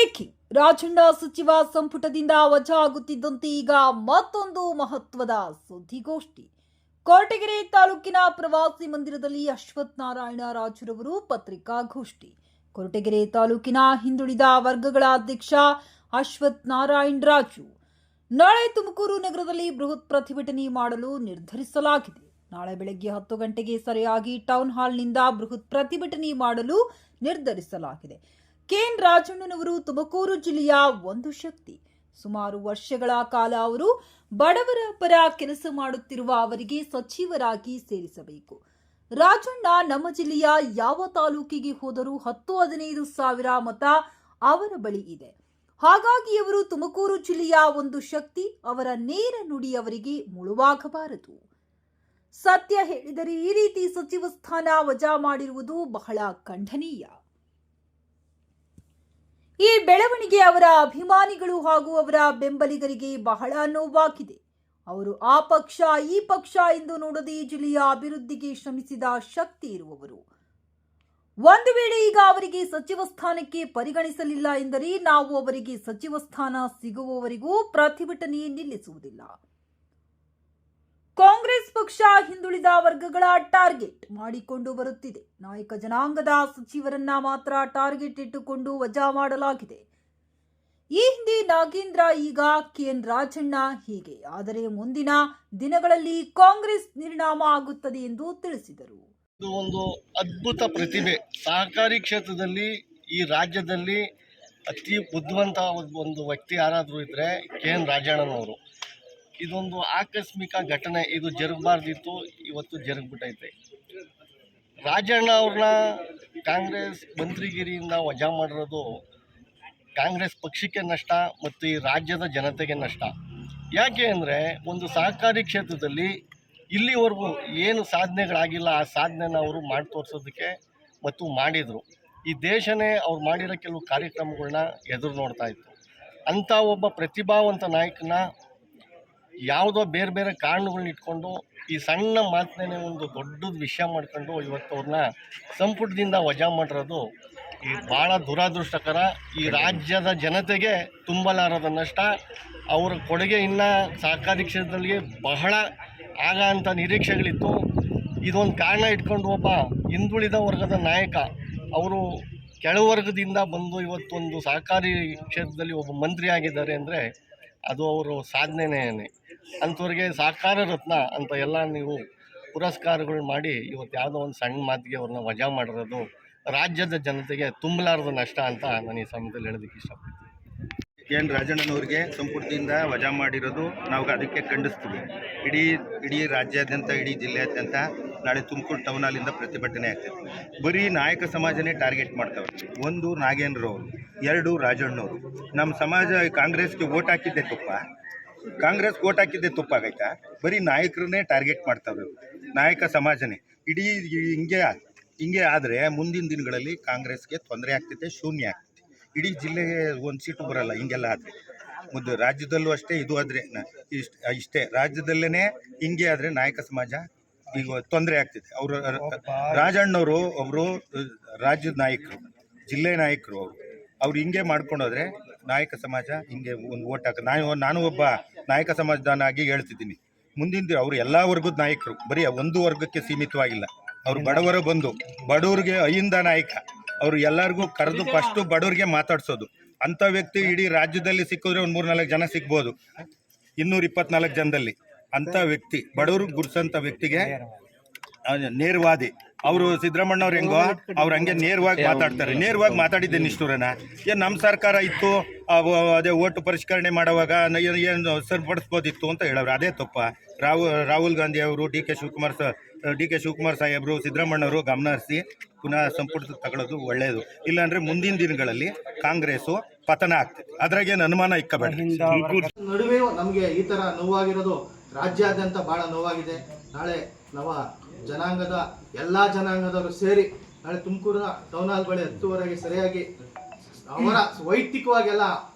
Breaking Rajanna ಸಚಿವ ಸಂಪುಟದಿಂದ ವಜಾ ಆಗುತ್ತಿದ್ದಂತೆ ಈಗ ಮತ್ತೊಂದು ಮಹತ್ವದ ಸುದ್ದಿಗೋಷ್ಠಿ. ಕೊರಟಗೆರೆ ತಾಲೂಕಿನ ಪ್ರವಾಸಿ ಮಂದಿರದಲ್ಲಿ ಅಶ್ವಥ್ ನಾರಾಯಣ ರಾಜುರವರು ಪತ್ರಿಕಾಗೋಷ್ಠಿ. ಕೊರಟಗೆರೆ ತಾಲೂಕಿನ ಹಿಂದುಳಿದ ವರ್ಗಗಳ ಅಧ್ಯಕ್ಷ ಅಶ್ವಥ್ ನಾರಾಯಣ ರಾಜು ನಾಳೆ ತುಮಕೂರು ನಗರದಲ್ಲಿ ಬೃಹತ್ ಪ್ರತಿಭಟನೆ ಮಾಡಲು ನಿರ್ಧರಿಸಲಾಗಿದೆ. ನಾಳೆ ಬೆಳಗ್ಗೆ 10 ಗಂಟೆಗೆ ಸರಿಯಾಗಿ ಟೌನ್ ಹಾಲ್ನಿಂದ ಬೃಹತ್ ಪ್ರತಿಭಟನೆ ಮಾಡಲು ನಿರ್ಧರಿಸಲಾಗಿದೆ. ಕೆಎನ್ ರಾಜಣ್ಣನವರು ತುಮಕೂರು ಜಿಲ್ಲೆಯ ಒಂದು ಶಕ್ತಿ. ಸುಮಾರು ವರ್ಷಗಳ ಕಾಲ ಅವರು ಬಡವರ ಪರ ಕೆಲಸ ಮಾಡುತ್ತಿರುವ ಅವರಿಗೆ ಸಚಿವರಾಗಿ ಸೇರಿಸಬೇಕು. ರಾಜಣ್ಣ ನಮ್ಮ ಜಿಲ್ಲೆಯ ಯಾವ ತಾಲೂಕಿಗೆ ಹೋದರೂ 10-15 ಸಾವಿರ ಮತ ಅವರ ಬಳಿ ಇದೆ. ಹಾಗಾಗಿ ಅವರು ತುಮಕೂರು ಜಿಲ್ಲೆಯ ಒಂದು ಶಕ್ತಿ. ಅವರ ನೇರ ನುಡಿ ಅವರಿಗೆ ಮುಳುವಾಗಬಾರದು. ಸತ್ಯ ಹೇಳಿದರೆ ಈ ರೀತಿ ಸಚಿವ ಸ್ಥಾನ ವಜಾ ಮಾಡಿರುವುದು ಬಹಳ ಖಂಡನೀಯ. ಈ ಬೆಳವಣಿಗೆ ಅವರ ಅಭಿಮಾನಿಗಳು ಹಾಗೂ ಅವರ ಬೆಂಬಲಿಗರಿಗೆ ಬಹಳ ನೋವಾಗಿದೆ. ಅವರು ಆ ಪಕ್ಷ ಈ ಪಕ್ಷ ಎಂದು ನೋಡದೆ ಜಿಲ್ಲೆಯ ಅಭಿವೃದ್ಧಿಗೆ ಶ್ರಮಿಸಿದ ಶಕ್ತಿ ಇರುವವರು. ಒಂದು ವೇಳೆ ಈಗ ಅವರಿಗೆ ಸಚಿವ ಸ್ಥಾನಕ್ಕೆ ಪರಿಗಣಿಸಲಿಲ್ಲ ಎಂದರೆ ನಾವು ಅವರಿಗೆ ಸಚಿವ ಸ್ಥಾನ ಸಿಗುವವರೆಗೂ ಪ್ರತಿಭಟನೆ ನಿಲ್ಲಿಸುವುದಿಲ್ಲ. ಕಾಂಗ್ರೆಸ್ ಪಕ್ಷ ಹಿಂದುಳಿದ ವರ್ಗಗಳ ಟಾರ್ಗೆಟ್ ಮಾಡಿಕೊಂಡು ಬರುತ್ತಿದೆ. ನಾಯಕ ಜನಾಂಗದ ಸಚಿವರನ್ನ ಮಾತ್ರ ಟಾರ್ಗೆಟ್ ಇಟ್ಟುಕೊಂಡು ವಜಾ ಮಾಡಲಾಗಿದೆ. ಈ ಹಿಂದೆ ನಾಗೇಂದ್ರ, ಈಗ ಕೆಎನ್ ರಾಜಣ್ಣ, ಹೀಗೆ. ಆದರೆ ಮುಂದಿನ ದಿನಗಳಲ್ಲಿ ಕಾಂಗ್ರೆಸ್ ನಿರ್ನಾಮ ಆಗುತ್ತದೆ ಎಂದು ತಿಳಿಸಿದರು. ಇದು ಒಂದು ಅದ್ಭುತ ಪ್ರತಿಭೆ. ಸಹಕಾರಿ ಕ್ಷೇತ್ರದಲ್ಲಿ ಈ ರಾಜ್ಯದಲ್ಲಿ ಅತಿ ಬುದ್ಧಿವಂತ ಒಂದು ವ್ಯಕ್ತಿ ಯಾರಾದರೂ ಇದ್ದರೆ ಕೆಎನ್ ರಾಜಣ್ಣನವರು. ಇದೊಂದು ಆಕಸ್ಮಿಕ ಘಟನೆ. ಇದು ಜರುಗಬಾರ್ದಿತ್ತು, ಇವತ್ತು ಜರುಗ್ಬಿಟ್ಟೈತೆ. ರಾಜಣ್ಣ ಅವ್ರನ್ನ ಕಾಂಗ್ರೆಸ್ ಮಂತ್ರಿಗಿರಿಯಿಂದ ವಜಾ ಮಾಡಿರೋದು ಕಾಂಗ್ರೆಸ್ ಪಕ್ಷಕ್ಕೆ ನಷ್ಟ ಮತ್ತು ಈ ರಾಜ್ಯದ ಜನತೆಗೆ ನಷ್ಟ. ಯಾಕೆ ಅಂದರೆ ಒಂದು ಸಹಕಾರಿ ಕ್ಷೇತ್ರದಲ್ಲಿ ಇಲ್ಲಿವರೆಗೂ ಏನು ಸಾಧನೆಗಳಾಗಿಲ್ಲ ಆ ಸಾಧನೆನ ಅವರು ಮಾಡಿ ತೋರಿಸೋದಕ್ಕೆ ಮತ್ತು ಮಾಡಿದರು. ಈ ದೇಶನೇ ಅವ್ರು ಮಾಡಿರೋ ಕೆಲವು ಕಾರ್ಯಕ್ರಮಗಳನ್ನ ಎದುರು ನೋಡ್ತಾ ಇತ್ತು. ಅಂಥ ಒಬ್ಬ ಪ್ರತಿಭಾವಂತ ನಾಯಕನ ಯಾವುದೋ ಬೇರೆ ಬೇರೆ ಕಾರಣಗಳನ್ನ ಇಟ್ಕೊಂಡು ಈ ಸಣ್ಣ ಮಾತನ್ನೇ ಒಂದು ದೊಡ್ಡದು ವಿಷಯ ಮಾಡ್ಕೊಂಡು ಇವತ್ತು ಅವ್ರನ್ನ ಸಂಪುಟದಿಂದ ವಜಾ ಮಾಡಿರೋದು ಈ ಭಾಳ ದುರಾದೃಷ್ಟಕರ. ಈ ರಾಜ್ಯದ ಜನತೆಗೆ ತುಂಬಲಾರದ ನಷ್ಟ. ಅವರ ಕೊಡುಗೆ ಇನ್ನು ಸಹಕಾರಿ ಕ್ಷೇತ್ರದಲ್ಲಿ ಬಹಳ ಆಗ ಅಂತ ನಿರೀಕ್ಷೆಗಳಿತ್ತು. ಇದೊಂದು ಕಾರಣ ಇಟ್ಕೊಂಡು ಒಬ್ಬ ಹಿಂದುಳಿದ ವರ್ಗದ ನಾಯಕ ಅವರು ಕೆಳವರ್ಗದಿಂದ ಬಂದು ಇವತ್ತೊಂದು ಸಹಕಾರಿ ಕ್ಷೇತ್ರದಲ್ಲಿ ಒಬ್ಬ ಮಂತ್ರಿ ಆಗಿದ್ದಾರೆ ಅಂದರೆ ಅದು ಅವರು ಸಾಧನೆನೇ. ಅಂಥವ್ರಿಗೆ ಸಹಕಾರ ರತ್ನ ಅಂತ ಎಲ್ಲ ನೀವು ಪುರಸ್ಕಾರಗಳು ಮಾಡಿ ಇವತ್ತು ಯಾವುದೋ ಒಂದು ಸಣ್ಣ ಮಾತಿಗೆ ಅವ್ರನ್ನ ವಜಾ ಮಾಡಿರೋದು ರಾಜ್ಯದ ಜನತೆಗೆ ತುಂಬಲಾರದ ನಷ್ಟ ಅಂತ ನಾನು ಈ ಸಮಯದಲ್ಲಿ ಹೇಳೋದಕ್ಕೆ ಇಷ್ಟಪಡ್ತೀನಿ. ಕೆಎನ್ ರಾಜಣ್ಣನವ್ರಿಗೆ ಸಂಪುಟದಿಂದ ವಜಾ ಮಾಡಿರೋದು ನಾವು ಅದಕ್ಕೆ ಖಂಡಿಸ್ತೀವಿ. ಇಡೀ ರಾಜ್ಯಾದ್ಯಂತ, ಇಡೀ ಜಿಲ್ಲೆಯಾದ್ಯಂತ ನಾಳೆ ತುಮಕೂರು ಟೌನ್ ಹಾಲಿಂದ ಪ್ರತಿಭಟನೆ ಆಗ್ತದೆ. ಬರೀ ನಾಯಕ ಸಮಾಜನೇ ಟಾರ್ಗೆಟ್ ಮಾಡ್ತಾವೆ. ಒಂದು ನಾಗೇಂದ್ರವರು, 2 ರಾಜಣ್ಣವರು. ನಮ್ಮ ಸಮಾಜ ಕಾಂಗ್ರೆಸ್ಗೆ ಓಟ್ ಹಾಕಿದ್ದೆ ತಪ್ಪ? ಕಾಂಗ್ರೆಸ್ಗೆ ಓಟ್ ಹಾಕಿದ್ದೆ ತಪ್ಪಾಗೈತಾ? ಬರೀ ನಾಯಕರನ್ನೇ ಟಾರ್ಗೆಟ್ ಮಾಡ್ತಾವೆ. ನಾಯಕ ಸಮಾಜನೇ ಇಡೀ ಹಿಂಗೆ ಆದರೆ ಮುಂದಿನ ದಿನಗಳಲ್ಲಿ ಕಾಂಗ್ರೆಸ್ಗೆ ತೊಂದರೆ ಆಗ್ತೈತೆ, ಶೂನ್ಯ ಆಗ್ತೈತೆ. ಇಡೀ ಜಿಲ್ಲೆಗೆ ಒಂದು ಸೀಟು ಬರಲ್ಲ ಹಿಂಗೆಲ್ಲ ಆದರೆ. ಮುಂದೆ ರಾಜ್ಯದಲ್ಲೂ ಅಷ್ಟೇ, ಇದು ಆದರೆ ಇಷ್ಟೇ. ರಾಜ್ಯದಲ್ಲೇ ಹಿಂಗೆ ಆದರೆ ನಾಯಕ ಸಮಾಜ ಈಗ ತೊಂದರೆ ಆಗ್ತೈತೆ. ಅವರು ರಾಜಣ್ಣವರು ಒಬ್ಬರು ರಾಜ್ಯದ ನಾಯಕರು, ಜಿಲ್ಲೆ ನಾಯಕರು. ಅವ್ರು ಹಿಂಗೆ ಮಾಡ್ಕೊಂಡೋದ್ರೆ ನಾಯಕ ಸಮಾಜ ಹಿಂಗೆ ಒಂದು ಓಟ್ ಹಾಕ. ನಾನು ಒಬ್ಬ ನಾಯಕ ಸಮಾಜದನಾಗಿ ಹೇಳ್ತಿದ್ದೀನಿ. ಮುಂದಿನ ಅವರು ಎಲ್ಲ ವರ್ಗದ ನಾಯಕರು, ಬರೀ ಒಂದು ವರ್ಗಕ್ಕೆ ಸೀಮಿತವಾಗಿಲ್ಲ. ಅವರು ಬಡವರ ಬಂದು ಬಡವ್ರಿಗೆ ಅಹಿಂದ ನಾಯಕ. ಅವರು ಎಲ್ಲರಿಗೂ ಕರೆದು ಫಸ್ಟು ಬಡವ್ರಿಗೆ ಮಾತಾಡ್ಸೋದು. ಅಂಥ ವ್ಯಕ್ತಿ ಇಡೀ ರಾಜ್ಯದಲ್ಲಿ ಸಿಕ್ಕಿದ್ರೆ ಒಂದು 3-4 ಜನ ಸಿಗ್ಬೋದು, 224 ಜನದಲ್ಲಿ. ಅಂಥ ವ್ಯಕ್ತಿ, ಬಡವ್ರಿಗೆ ಗುರ್ಸೋಂಥ ವ್ಯಕ್ತಿಗೆ ನೇರವಾದಿ. ಅವರು ಸಿದ್ದರಾಮಣ್ಣವ್ರು ಹೆಂಗೋ ಅವ್ರು ಹಂಗೆ ನೇರವಾಗಿ ಮಾತಾಡ್ತಾರೆ. ನೇರವಾಗಿ ಮಾತಾಡಿದ್ದೆ ನಿಷ್ಠುರನ. ಏನು ನಮ್ಮ ಸರ್ಕಾರ ಇತ್ತು, ಅದೇ ಓಟು ಪರಿಷ್ಕರಣೆ ಮಾಡುವಾಗ ಏನು ಸರಿಪಡಿಸ್ಬೋದಿತ್ತು ಅಂತ ಹೇಳೋರು. ಅದೇ ತಪ್ಪ. ರಾಹುಲ್ ಗಾಂಧಿ ಅವರು, ಡಿ ಕೆ ಶಿವಕುಮಾರ್ ಸಾಹೇಬರು, ಸಿದ್ದರಾಮಣ್ಣವರು ಗಮನ ಹರಿಸಿ ಪುನಃ ಸಂಪುಟ ತಗೊಳ್ಳೋದು ಒಳ್ಳೆಯದು. ಇಲ್ಲಾಂದರೆ ಮುಂದಿನ ದಿನಗಳಲ್ಲಿ ಕಾಂಗ್ರೆಸ್ಸು ಪತನ ಆಗ್ತದೆ. ಅದ್ರಾಗೇನು ಅನುಮಾನ ಇಕ್ಕಬೇಡ. ನಡುವೆ ನಮಗೆ ಈ ಥರ ನೋವಾಗಿರೋದು ರಾಜ್ಯಾದ್ಯಂತ ಭಾಳ ನೋವಾಗಿದೆ. ನಾಳೆ ಜನಾಂಗದ ಎಲ್ಲ ಜನಾಂಗದವರು ಸೇರಿ ನಾಳೆ ತುಮಕೂರಿನ ಟೌನ್ ಹಾಲ್ ಬಳಿ 10 ಸರಿಯಾಗಿ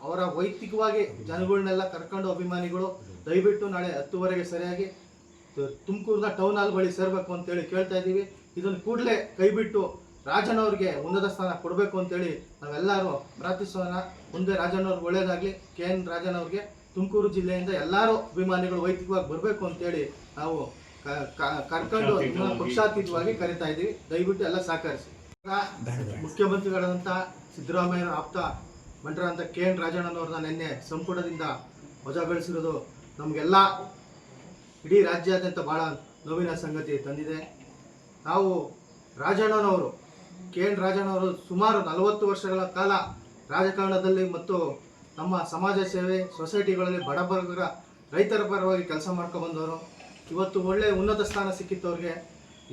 ಅವರ ವೈಯಕ್ತಿಕವಾಗಿ ಜನಗಳನ್ನೆಲ್ಲ ಕರ್ಕೊಂಡು ಅಭಿಮಾನಿಗಳು ದಯವಿಟ್ಟು ನಾಳೆ 10 ಸರಿಯಾಗಿ ತುಮಕೂರಿನ ಟೌನ್ ಹಾಲ್ ಬಳಿ ಸೇರಬೇಕು ಅಂತೇಳಿ ಕೇಳ್ತಾ ಇದ್ದೀವಿ. ಇದನ್ನು ಕೂಡಲೇ ಕೈಬಿಟ್ಟು ರಾಜನ್ ಅವ್ರಿಗೆ ಉನ್ನತ ಸ್ಥಾನ ಕೊಡಬೇಕು ಅಂತೇಳಿ ನಾವೆಲ್ಲರೂ ಪ್ರಾರ್ಥಿಸೋಣ. ಮುಂದೆ ರಾಜನ್ ಅವ್ರಿಗೆ ಒಳ್ಳೇದಾಗಲಿ. KN ರಾಜನ್ ಅವ್ರಿಗೆ ತುಮಕೂರು ಜಿಲ್ಲೆಯಿಂದ ಎಲ್ಲರೂ ಅಭಿಮಾನಿಗಳು ವೈಯಕ್ತಿಕವಾಗಿ ಬರಬೇಕು ಅಂತೇಳಿ ನಾವು ಕರ್ಕೊಂಡು ಪಕ್ಷಾತೀತವಾಗಿ ಕರಿತಾ ಇದ್ದೀವಿ. ದಯವಿಟ್ಟು ಎಲ್ಲ ಸಹಕರಿಸಿ. ಮುಖ್ಯಮಂತ್ರಿಗಳಾದಂಥ ಸಿದ್ದರಾಮಯ್ಯ ಆಪ್ತ ಮಂತ್ರಿಯಾದಂಥ KN ರಾಜಣ್ಣನವ್ರನ್ನ ನಿನ್ನೆ ಸಂಪುಟದಿಂದ ವಜಾಗೊಳಿಸಿರೋದು ನಮಗೆಲ್ಲ ಇಡೀ ರಾಜ್ಯಾದ್ಯಂತ ಭಾಳ ನೋವಿನ ಸಂಗತಿ ತಂದಿದೆ. ನಾವು ರಾಜಣ್ಣನವರು KN ರಾಜಣ್ಣವರು ಸುಮಾರು 40 ವರ್ಷಗಳ ಕಾಲ ರಾಜಕಾರಣದಲ್ಲಿ ಮತ್ತು ನಮ್ಮ ಸಮಾಜ ಸೇವೆ ಸೊಸೈಟಿಗಳಲ್ಲಿ ಬಡಬಗರ ರೈತರ ಪರವಾಗಿ ಕೆಲಸ ಮಾಡ್ಕೊಂಡು ಬಂದವರು. ಇವತ್ತು ಒಳ್ಳೆ ಉನ್ನತ ಸ್ಥಾನ ಸಿಕ್ಕಿತ್ತು ಅವ್ರಿಗೆ.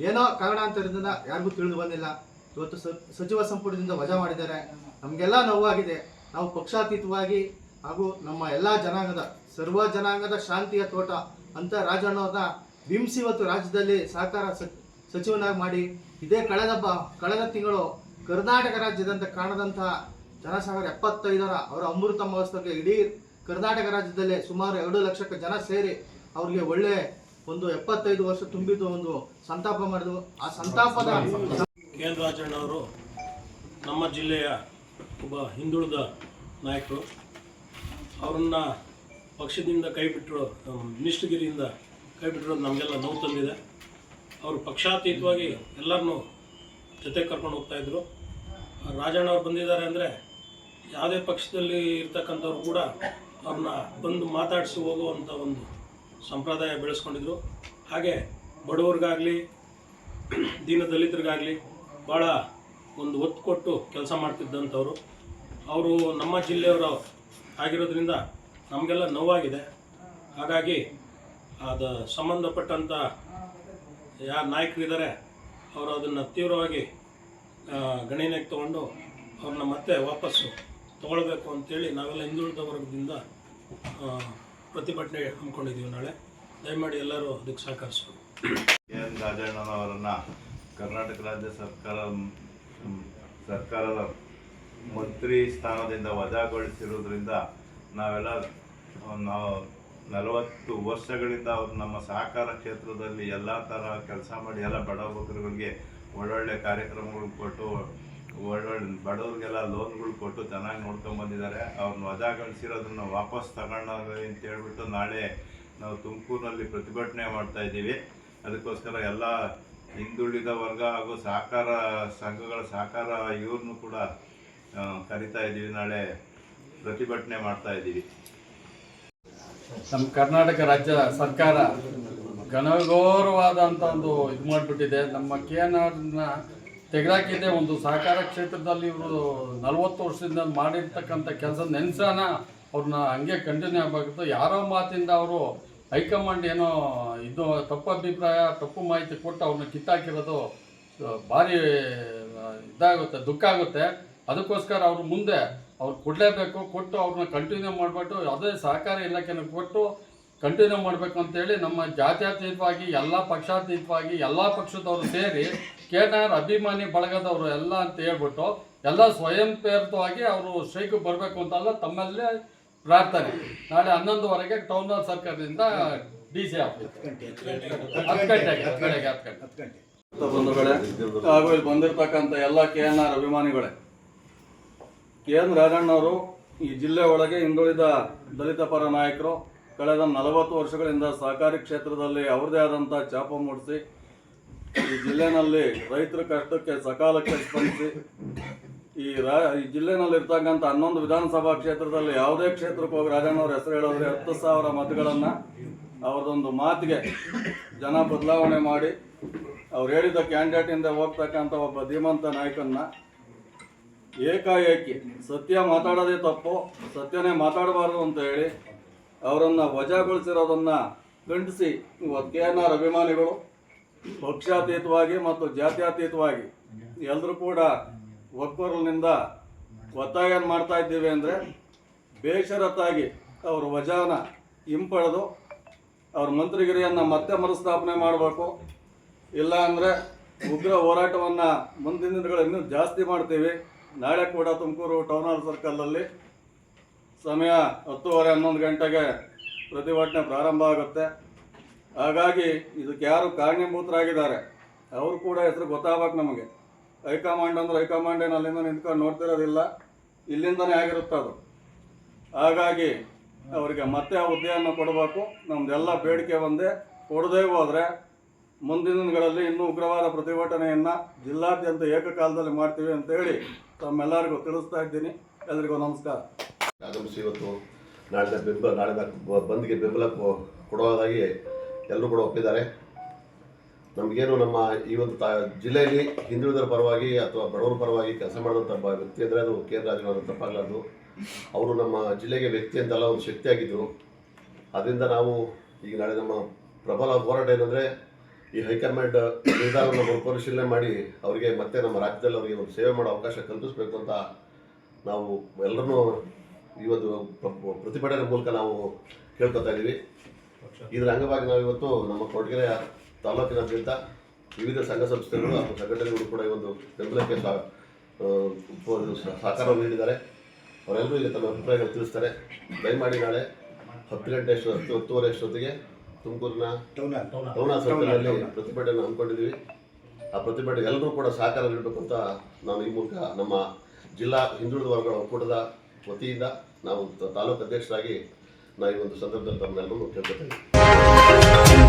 ಏನೋ ಕಾರಣಾಂತರದಿಂದ ಯಾರಿಗೂ ತಿಳಿದು ಬಂದಿಲ್ಲ. ಇವತ್ತು ಸಚಿವ ಸಂಪುಟದಿಂದ ವಜಾ ಮಾಡಿದ್ದಾರೆ. ನಮಗೆಲ್ಲ ನೋವಾಗಿದೆ. ನಾವು ಪಕ್ಷಾತೀತವಾಗಿ ಹಾಗೂ ನಮ್ಮ ಎಲ್ಲ ಜನಾಂಗದ ಸರ್ವ ಜನಾಂಗದ ಶಾಂತಿಯ ತೋಟ ಅಂತ ರಾಜಣ್ಣವ್ರನ್ನ ಬಿಂಬಿಸಿ ಇವತ್ತು ರಾಜ್ಯದಲ್ಲಿ ಸಹಕಾರ ಸಚಿವನಾಗಿ ಮಾಡಿ ಇದೇ ಕಳೆದ ತಿಂಗಳು ಕರ್ನಾಟಕ ರಾಜ್ಯದಂತ ಕಾಣದಂತಹ ಜನಸಾಗರ 75ರ ಅವರ ಅಮೃತ ಮಹೋತ್ಸವಕ್ಕೆ ಇಡೀ ಕರ್ನಾಟಕ ರಾಜ್ಯದಲ್ಲೇ ಸುಮಾರು 2 ಲಕ್ಷಕ್ಕೆ ಜನ ಸೇರಿ ಅವ್ರಿಗೆ ಒಳ್ಳೆ ಒಂದು 75 ವರ್ಷ ತುಂಬಿದ್ದು ಒಂದು ಸಂತಾಪ ಮಾಡಿದ್ವು. ಆ ಸಂತಾಪದ KN ರಾಜಣ್ಣವರು ನಮ್ಮ ಜಿಲ್ಲೆಯ ಒಬ್ಬ ಹಿಂದುಳಿದ ನಾಯಕರು. ಅವರನ್ನು ಪಕ್ಷದಿಂದ ಕೈಬಿಟ್ಟರು, ಮಿನಿಸ್ಟ್ರಿಗಿರಿಯಿಂದ ಕೈಬಿಟ್ಟಿರೋದು ನಮಗೆಲ್ಲ ನೋವು ತಂದಿದೆ. ಅವರು ಪಕ್ಷಾತೀತವಾಗಿ ಎಲ್ಲರನ್ನೂ ಜೊತೆ ಕರ್ಕೊಂಡು ಹೋಗ್ತಾಯಿದ್ರು. ರಾಜಣ್ಣವ್ರು ಬಂದಿದ್ದಾರೆ ಅಂದರೆ ಯಾವುದೇ ಪಕ್ಷದಲ್ಲಿ ಇರ್ತಕ್ಕಂಥವ್ರು ಕೂಡ ಅವ್ರನ್ನ ಬಂದು ಮಾತಾಡಿಸಿ ಹೋಗುವಂಥ ಒಂದು ಸಂಪ್ರದಾಯ ಬೆಳೆಸ್ಕೊಂಡಿದ್ರು. ಹಾಗೆ ಬಡವ್ರಿಗಾಗಲಿ ದೀನ ದಲಿತರಿಗಾಗಲಿ ಭಾಳ ಒಂದು ಒತ್ತು ಕೊಟ್ಟು ಕೆಲಸ ಮಾಡ್ತಿದ್ದಂಥವ್ರು. ಅವರು ನಮ್ಮ ಜಿಲ್ಲೆಯವರು ಆಗಿರೋದ್ರಿಂದ ನಮಗೆಲ್ಲ ನೋವಾಗಿದೆ. ಹಾಗಾಗಿ ಅದು ಸಂಬಂಧಪಟ್ಟಂಥ ಯಾರು ನಾಯಕರಿದ್ದಾರೆ ಅವರು ಅದನ್ನು ತೀವ್ರವಾಗಿ ಗಣನೆಗೆ ತಗೊಂಡು ಅವ್ರನ್ನ ಮತ್ತೆ ವಾಪಸ್ಸು ತಗೊಳ್ಬೇಕು ಅಂತೇಳಿ ನಾವೆಲ್ಲ ಹಿಂದುಳಿದ ವರ್ಗದಿಂದ ಪ್ರತಿಭಟನೆ ಹಮ್ಮಿಕೊಂಡಿದ್ದೀವಿ. ನಾಳೆ ದಯಮಾಡಿ ಎಲ್ಲರೂ ಅದಕ್ಕೆ ಸಹಕರಿಸಬೇಕು. KN ರಾಜಣ್ಣನವರನ್ನು ಕರ್ನಾಟಕ ರಾಜ್ಯ ಸರ್ಕಾರದ ಮಂತ್ರಿ ಸ್ಥಾನದಿಂದ ವಜಾಗೊಳಿಸಿರೋದ್ರಿಂದ ನಾವೆಲ್ಲ 40 ವರ್ಷಗಳಿಂದ ಅವರು ನಮ್ಮ ಸಹಕಾರ ಕ್ಷೇತ್ರದಲ್ಲಿ ಎಲ್ಲ ಥರ ಕೆಲಸ ಮಾಡಿ ಎಲ್ಲ ಬಡವರಿಗೆ ಒಳ್ಳೊಳ್ಳೆ ಕಾರ್ಯಕ್ರಮಗಳು ಕೊಟ್ಟು ಒಳ್ಳೊಳ್ಳೆ ಬಡವರಿಗೆಲ್ಲ ಲೋನ್ಗಳು ಕೊಟ್ಟು ಚೆನ್ನಾಗಿ ನೋಡ್ಕೊಂಡು ಬಂದಿದ್ದಾರೆ. ಅವ್ರನ್ನ ವಜಾಗೊಳಿಸಿರೋದನ್ನ ವಾಪಸ್ ತಗೊಂಡೋಗಿ ಅಂತ ಹೇಳ್ಬಿಟ್ಟು ನಾಳೆ ನಾವು ತುಮಕೂರಿನಲ್ಲಿ ಪ್ರತಿಭಟನೆ ಮಾಡ್ತಾಯಿದ್ದೀವಿ. ಅದಕ್ಕೋಸ್ಕರ ಎಲ್ಲ ಹಿಂದುಳಿದ ವರ್ಗ ಹಾಗೂ ಸಹಕಾರ ಸಂಘಗಳ ಸಹಕಾರ ಇವ್ರನ್ನೂ ಕೂಡ ಕರಿತಾ ಇದ್ದೀವಿ. ನಾಳೆ ಪ್ರತಿಭಟನೆ ಮಾಡ್ತಾಯಿದ್ದೀವಿ. ನಮ್ಮ ಕರ್ನಾಟಕ ರಾಜ್ಯ ಸರ್ಕಾರ ಘನಘೋರವಾದಂಥ ಒಂದು ಇದು ಮಾಡಿಬಿಟ್ಟಿದೆ. ನಮ್ಮ KNRನ ತೆಗೆದಾಕಿದೆ. ಒಂದು ಸಹಕಾರ ಕ್ಷೇತ್ರದಲ್ಲಿ ಇವರು 40 ವರ್ಷದಿಂದ ಮಾಡಿರ್ತಕ್ಕಂಥ ಕೆಲಸ ನೆನೆಸೋಣ ಅವ್ರನ್ನ ಹಂಗೆ ಕಂಟಿನ್ಯೂ ಆಗಬೇಕು. ಯಾರೋ ಮಾತಿಂದ ಅವರು ಹೈಕಮಾಂಡ್ ಏನೋ ಇದು ತಪ್ಪು ಅಭಿಪ್ರಾಯ ತಪ್ಪು ಮಾಹಿತಿ ಕೊಟ್ಟು ಅವ್ರನ್ನ ಕಿತ್ತಾಕಿರೋದು ಭಾರಿ ಇದಾಗುತ್ತೆ, ದುಃಖ ಆಗುತ್ತೆ. ಅದಕ್ಕೋಸ್ಕರ ಅವರು ಮುಂದೆ ಅವ್ರು ಕೊಡಲೇಬೇಕು. ಕೊಟ್ಟು ಅವ್ರನ್ನ ಕಂಟಿನ್ಯೂ ಮಾಡಿಬಿಟ್ಟು ಅದೇ ಸಹಕಾರ ಇಲಾಖೆನ ಕೊಟ್ಟು ಕಂಟಿನ್ಯೂ ಮಾಡಬೇಕು ಅಂತೇಳಿ ನಮ್ಮ ಜಾತ್ಯತೀತವಾಗಿ ಎಲ್ಲ ಪಕ್ಷಾತೀತವಾಗಿ ಎಲ್ಲ ಪಕ್ಷದವರು ಸೇರಿ KNR ಅಭಿಮಾನಿ ಬಳಗದವರು ಎಲ್ಲ ಅಂತ ಹೇಳ್ಬಿಟ್ಟು ಎಲ್ಲ ಸ್ವಯಂ ಪ್ರೇರಿತವಾಗಿ ಅವರು ಸ್ಟ್ರೈಕ್ ಬರಬೇಕು ಅಂತಲ್ಲ ತಮ್ಮಲ್ಲೇ ಪ್ರಾರ್ಥನೆ. ನಾಳೆ 11:15 ಟೌನ್ ಹಾಲ್ ಸರ್ಕಾರದಿಂದ DC ಆಫೀಸ್ 10 ಗಂಟೆಗೆ ಬಂಧುಗಳೇ ಹಾಗೂ ಇಲ್ಲಿ ಬಂದಿರತಕ್ಕಂಥ ಎಲ್ಲ KNR ಅಭಿಮಾನಿಗಳೇ, KN ರಾಜಣ್ಣವರು ಈ ಜಿಲ್ಲೆ ಒಳಗೆ ಹಿಂದುಳಿದ ದಲಿತ ಪರ ನಾಯಕರು. ಕಳೆದ 40 ವರ್ಷಗಳಿಂದ ಸಹಕಾರಿ ಕ್ಷೇತ್ರದಲ್ಲಿ ಅವ್ರದ್ದೇ ಆದಂಥ ಛಾಪ ಮೂಡಿಸಿ ಈ ಜಿಲ್ಲೆನಲ್ಲಿ ರೈತರ ಕಷ್ಟಕ್ಕೆ ಸಕಾಲಕ್ಕೆ ಸ್ಪಂದಿಸಿ ಈ ಜಿಲ್ಲೆನಲ್ಲಿರ್ತಕ್ಕಂಥ 11 ವಿಧಾನಸಭಾ ಕ್ಷೇತ್ರದಲ್ಲಿ ಯಾವುದೇ ಕ್ಷೇತ್ರಕ್ಕೆ ಹೋಗಿ ರಾಜಣ್ಣವ್ರ ಹೆಸರು ಹೇಳಿದ್ರೆ 10,000 ಮತಗಳನ್ನು ಅವ್ರದ್ದೊಂದು ಮಾತಿಗೆ ಜನ ಬದಲಾವಣೆ ಮಾಡಿ ಅವ್ರು ಹೇಳಿದ ಕ್ಯಾಂಡಿಡೇಟಿಂದ ಹೋಗ್ತಕ್ಕಂಥ ಒಬ್ಬ ಧೀಮಂತ ನಾಯಕನ್ನ ಏಕಾಏಕಿ ಸತ್ಯ ಮಾತಾಡೋದೇ ತಪ್ಪು, ಸತ್ಯನೇ ಮಾತಾಡಬಾರ್ದು ಅಂತ ಹೇಳಿ ಅವರನ್ನು ವಜಾಗೊಳಿಸಿರೋದನ್ನು ಖಂಡಿಸಿ ಇವತ್ತು KNR ಅಭಿಮಾನಿಗಳು ಪಕ್ಷಾತೀತವಾಗಿ ಮತ್ತು ಜಾತ್ಯತೀತವಾಗಿ ಎಲ್ಲರೂ ಕೂಡ ಒಕ್ಕೊರಲಿನಿಂದ ಒತ್ತಾಯ ಮಾಡ್ತಾ ಇದ್ದೀವಿ. ಅಂದರೆ ಬೇಷರತ್ತಾಗಿ ಅವರು ವಜಾನ ಹಿಂಪಡೆದು ಅವ್ರ ಮಂತ್ರಿಗಿರಿಯನ್ನು ಮತ್ತೆ ಮರುಸ್ಥಾಪನೆ ಮಾಡಬೇಕು. ಇಲ್ಲ ಅಂದರೆ ಉಗ್ರ ಹೋರಾಟವನ್ನು ಮುಂದಿನ ದಿನಗಳು ಇನ್ನೂ ಜಾಸ್ತಿ ಮಾಡ್ತೀವಿ. ನಾಳೆ ಕೂಡ ತುಮಕೂರು ಟೌನ್ ಹಾಲ್ ಸರ್ಕಲಲ್ಲಿ ಸಮಯ 10:30-11 ಗಂಟೆಗೆ ಪ್ರತಿಭಟನೆ ಪ್ರಾರಂಭ ಆಗುತ್ತೆ. ಹಾಗಾಗಿ ಇದಕ್ಕೆ ಯಾರು ಕಾರಣೀಭೂತರಾಗಿದ್ದಾರೆ ಅವರು ಕೂಡ ಹೆಸರು ಗೊತ್ತಾಗಬೇಕು ನಮಗೆ. ಹೈಕಮಾಂಡ್ ಅಂದ್ರೆ ಹೈಕಮಾಂಡ್ ಏನು ಅಲ್ಲಿಂದ ನಿಂತ್ಕೊಂಡು ನೋಡ್ತಿರೋದಿಲ್ಲ, ಇಲ್ಲಿಂದನೇ ಆಗಿರುತ್ತೆ ಅದು. ಹಾಗಾಗಿ ಅವರಿಗೆ ಮತ್ತೆ ಆ ಹುದ್ದೆಯನ್ನು ಕೊಡಬೇಕು. ನಮ್ಮದೆಲ್ಲ ಬೇಡಿಕೆ ಒಂದೇ, ಕೊಡದೇ ಹೋದರೆ ಮುಂದಿನ ದಿನಗಳಲ್ಲಿ ಇನ್ನೂ ಉಗ್ರವಾದ ಪ್ರತಿಭಟನೆಯನ್ನು ಜಿಲ್ಲಾದ್ಯಂತ ಏಕಕಾಲದಲ್ಲಿ ಮಾಡ್ತೀವಿ ಅಂತೇಳಿ ತಮ್ಮೆಲ್ಲರಿಗೂ ತಿಳಿಸ್ತಾ ಇದ್ದೀನಿ. ಎಲ್ಲರಿಗೂ ನಮಸ್ಕಾರ. ಆಗಮಿಸಿ ಇವತ್ತು ನಾಳೆ ಬಂದ್ಗೆ ಬೆಂಬಲ ಕೊಡುವುದಾಗಿ ಎಲ್ಲರೂ ಕೂಡ ಒಪ್ಪಿದ್ದಾರೆ. ನಮಗೇನು ನಮ್ಮ ಈ ಒಂದು ಜಿಲ್ಲೆಯಲ್ಲಿ ಹಿಂದುಳಿದರ ಪರವಾಗಿ ಅಥವಾ ಬಡವರ ಪರವಾಗಿ ಕೆಲಸ ಮಾಡಿದಂಥ ವ್ಯಕ್ತಿ ಅಂದರೆ ಅದು ಕೆ ಎನ್ ರಾಜಣ್ಣ ತಪ್ಪಾಗಲಾರ್ದು. ಅವರು ನಮ್ಮ ಜಿಲ್ಲೆಗೆ ವ್ಯಕ್ತಿ ಅಂತಲ್ಲ, ಒಂದು ಶಕ್ತಿಯಾಗಿದ್ದರು. ಅದರಿಂದ ನಾವು ಈಗ ನಾಳೆ ನಮ್ಮ ಪ್ರಬಲ ಹೋರಾಟ ಏನಂದರೆ ಈ ಹೈಕಮಾಂಡ್ ನಿರ್ಧಾರವನ್ನು ಮರುಪರಿಶೀಲನೆ ಮಾಡಿ ಅವರಿಗೆ ಮತ್ತೆ ನಮ್ಮ ರಾಜ್ಯದಲ್ಲಿ ಅವರಿಗೆ ಒಂದು ಸೇವೆ ಮಾಡೋ ಅವಕಾಶ ಕಲ್ಪಿಸಬೇಕು ಅಂತ ನಾವು ಎಲ್ಲರನ್ನೂ ಈ ಒಂದು ಪ್ರತಿಭಟನೆ ಮೂಲಕ ನಾವು ಕೇಳ್ಕೊತಾ ಇದ್ದೀವಿ. ಇದರ ಅಂಗವಾಗಿ ನಾವು ಇವತ್ತು ನಮ್ಮ ಕೊರಟಗೆರೆ ತಾಲೂಕಿನಾದ್ಯಂತ ವಿವಿಧ ಸಂಘ ಸಂಸ್ಥೆಗಳು ಹಾಗೂ ಸಂಘಟನೆಗಳು ಕೂಡ ಈ ಒಂದು ಬೆಂಬಲಕ್ಕೆ ಸಹಕಾರವನ್ನು ನೀಡಿದ್ದಾರೆ. ಅವರೆಲ್ಲರೂ ಈಗ ತಮ್ಮ ಅಭಿಪ್ರಾಯಗಳು ತಿಳಿಸ್ತಾರೆ. ದಯಮಾಡಿ ನಾಳೆ 10 ಗಂಟೆ 10:30 ಅಷ್ಟೊತ್ತಿಗೆ ತುಮಕೂರಿನ ಟೌನ್ ಸರ್ಕಲ್ನಲ್ಲಿ ಪ್ರತಿಭಟನೆ ಹಮ್ಮಿಕೊಂಡಿದ್ದೀವಿ. ಆ ಪ್ರತಿಭಟನೆ ಎಲ್ಲರೂ ಕೂಡ ಸಹಕಾರ ನೀಡಬೇಕು ಅಂತ ನಾನು ಈ ಮೂಲಕ ನಮ್ಮ ಜಿಲ್ಲಾ ಹಿಂದುಳಿದ ವರ್ಗಗಳ ಒಕ್ಕೂಟದ ವತಿಯಿಂದ ನಾವು ತಾಲೂಕು ಅಧ್ಯಕ್ಷರಾಗಿ ನಾವು ಈ ಒಂದು ಸಂದರ್ಭದಲ್ಲಿ ತಮ್ಮನ್ನೆಲ್ಲರೂ ಕೇಳ್ಕೊತಾ ಇದ್ದೀವಿ.